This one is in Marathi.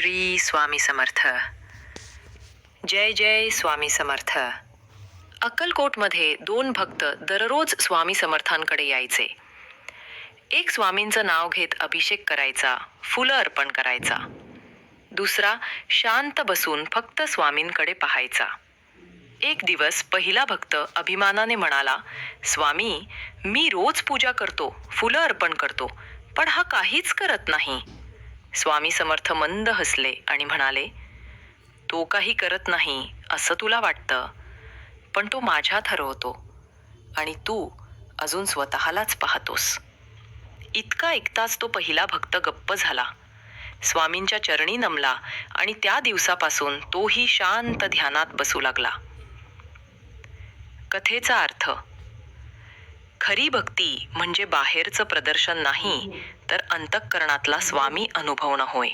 श्री स्वामी समर्थ. जय जय स्वामी समर्थ. अक्कलकोटमध्ये 2 भक्त दररोज स्वामी समर्थांकडे यायचे. एक स्वामींचं नाव घेत अभिषेक करायचा, फुलं अर्पण करायचा. दुसरा शांत बसून फक्त स्वामींकडे पाहायचा. एक दिवस पहिला भक्त अभिमानाने म्हणाला, स्वामी, मी रोज पूजा करतो, फुलं अर्पण करतो, पण हा काहीच करत नाही. स्वामी समर्थ मंद हसले आणि म्हणाले, तो काही करत नाही असं तुला वाटतं, पण तो माझ्यात हरवतो आणि तू अजून स्वतःलाच पाहतोस. इतका ऐकताच तो पहिला भक्त गप्प झाला, स्वामींच्या चरणी नमला आणि त्या दिवसापासून तोही शांत ध्यानात बसू लागला. कथेचा अर्थ. खरी भक्ती म्हणजे बाहेरचं प्रदर्शन नाही, तर अंतःकरणातला स्वामी अनुभवणं होय.